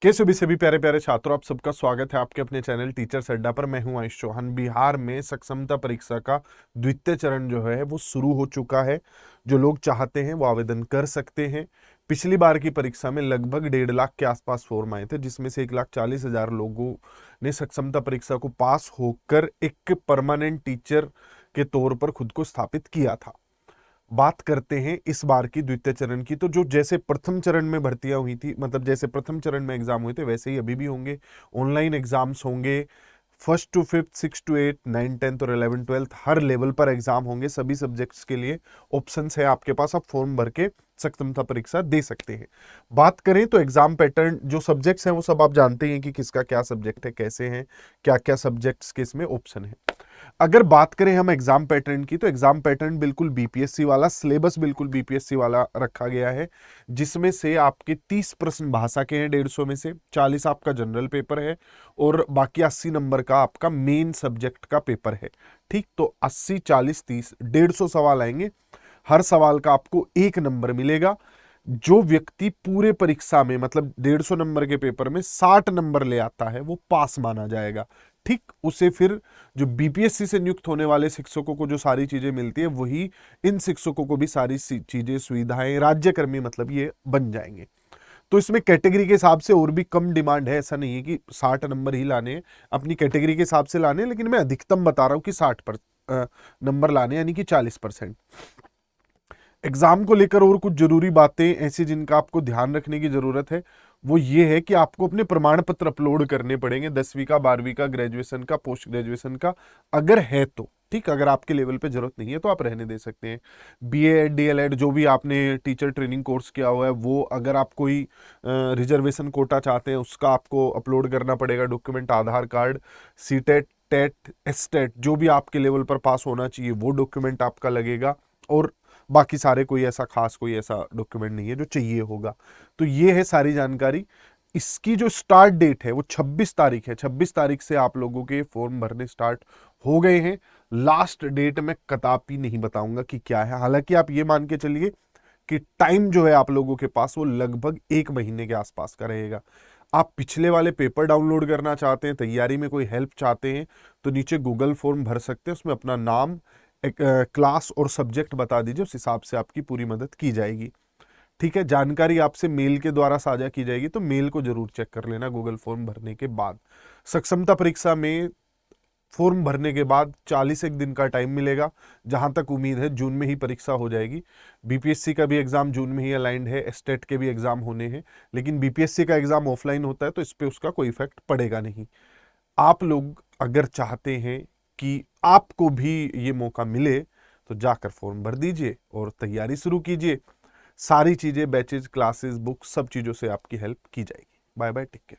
कैसे भी सभी प्यारे प्यारे छात्रों, आप सबका स्वागत है आपके अपने चैनल टीचर्स अड्डा पर। मैं हूं आयुष चौहान। बिहार में सक्षमता परीक्षा का द्वितीय चरण जो है वो शुरू हो चुका है। जो लोग चाहते हैं वो आवेदन कर सकते हैं। पिछली बार की परीक्षा में लगभग 1.5 लाख के आसपास फॉर्म आए थे, जिसमें से 1,40,000 लोगों ने सक्षमता परीक्षा को पास होकर एक परमानेंट टीचर के तौर पर खुद को स्थापित किया था। बात करते हैं इस बार की द्वितीय चरण की, तो जो जैसे प्रथम चरण में भर्तियां हुई थी, मतलब जैसे प्रथम चरण में एग्जाम हुए थे, वैसे ही अभी भी होंगे। ऑनलाइन एग्जाम्स होंगे। First to fifth, six to eight, 9th 10th और 11th 12th हर लेवल पर एग्जाम होंगे। सभी सब्जेक्ट्स के लिए ऑप्शंस है आपके पास, आप फॉर्म भर के सक्षमता परीक्षा दे सकते हैं। बात करें तो एग्जाम पैटर्न, जो सब्जेक्ट्स हैं वो सब आप जानते हैं कि किसका क्या सब्जेक्ट है, कैसे हैं, क्या क्या सब्जेक्ट्स के इसमें ऑप्शन है। अगर बात करें हम एग्जाम पैटर्न की, तो एग्जाम पैटर्न बिल्कुल बीपीएससी वाला, सिलेबस बिल्कुल बीपीएससी वाला रखा गया है, जिसमें से आपके 30 प्रश्न भाषा के हैं, 150 में से 40 आपका जनरल पेपर है और बाकी 80 नंबर का आपका मेन सब्जेक्ट का पेपर है। ठीक, तो 80 40 30 150 सवाल आएंगे। हर सवाल का आपको 1 नंबर मिलेगा। जो व्यक्ति पूरे परीक्षा में, मतलब 150 नंबर के पेपर में 60 नंबर ले आता है, वो पास माना जाएगा। ठीक, उसे फिर जो बीपीएससी से नियुक्त होने वाले शिक्षकों को जो सारी चीजें मिलती है, वही इन शिक्षकों को भी सारी चीजें, सुविधाएं, राज्यकर्मी मतलब ये बन जाएंगे। तो इसमें कैटेगरी के हिसाब से और भी कम डिमांड है। ऐसा नहीं है कि 60 नंबर ही लाने हैं, अपनी कैटेगरी के हिसाब से लाने हैं, लेकिन मैं अधिकतम बता रहा हूं कि 60 नंबर लाने, यानी कि 40%। एग्जाम को लेकर और कुछ जरूरी बातें ऐसी जिनका आपको ध्यान रखने की जरूरत है, वो ये है कि आपको अपने प्रमाण पत्र अपलोड करने पड़ेंगे, 10वीं का, 12वीं का, ग्रेजुएशन का, पोस्ट ग्रेजुएशन का, अगर है तो। ठीक, अगर आपके लेवल पे जरूरत नहीं है तो आप रहने दे सकते हैं। बीएड, डीएलएड, जो भी आपने टीचर ट्रेनिंग कोर्स किया हुआ है वो, अगर आप कोई रिजर्वेशन कोटा चाहते हैं, उसका आपको अपलोड करना पड़ेगा डॉक्यूमेंट, आधार कार्ड, सीटेट, टेट, एसटेट, जो भी आपके लेवल पर पास होना चाहिए वो डॉक्यूमेंट आपका लगेगा। और बाकी सारे कोई ऐसा खास कोई ऐसा डॉक्यूमेंट नहीं है जो चाहिए होगा। तो ये है सारी जानकारी। इसकी जो स्टार्ट डेट है वो 26 तारीख है। 26 तारीख से आप लोगों के फॉर्म भरने स्टार्ट हो गए हैं। लास्ट डेट मैं कदापि नहीं बताऊंगा कि क्या है। हालांकि आप ये मान के चलिए कि टाइम जो है आप लोगों के पास वो लगभग 1 महीने के आसपास का रहेगा। आप पिछले वाले पेपर डाउनलोड करना चाहते हैं, तैयारी में कोई हेल्प चाहते हैं, तो नीचे गूगल फॉर्म भर सकते हैं। उसमें अपना नाम, एक क्लास और सब्जेक्ट बता दीजिए, उस हिसाब से आपकी पूरी मदद की जाएगी। ठीक है, जानकारी आपसे मेल के द्वारा साझा की जाएगी, तो मेल को जरूर चेक कर लेना गूगल फॉर्म भरने के बाद। सक्षमता परीक्षा में फॉर्म भरने के बाद 40 एक दिन का टाइम मिलेगा। जहां तक उम्मीद है जून में ही परीक्षा हो जाएगी। बीपीएससी का भी एग्जाम जून में ही अलाइंड है, स्टेट के भी एग्जाम होने हैं, लेकिन बीपीएससी का एग्जाम ऑफलाइन होता है तो इस पर उसका कोई इफेक्ट पड़ेगा नहीं। आप लोग अगर चाहते हैं कि आपको भी ये मौका मिले, तो जाकर फॉर्म भर दीजिए और तैयारी शुरू कीजिए। सारी चीजें, बैचेज, क्लासेस, बुक्स, सब चीजों से आपकी हेल्प की जाएगी। Bye bye, take care.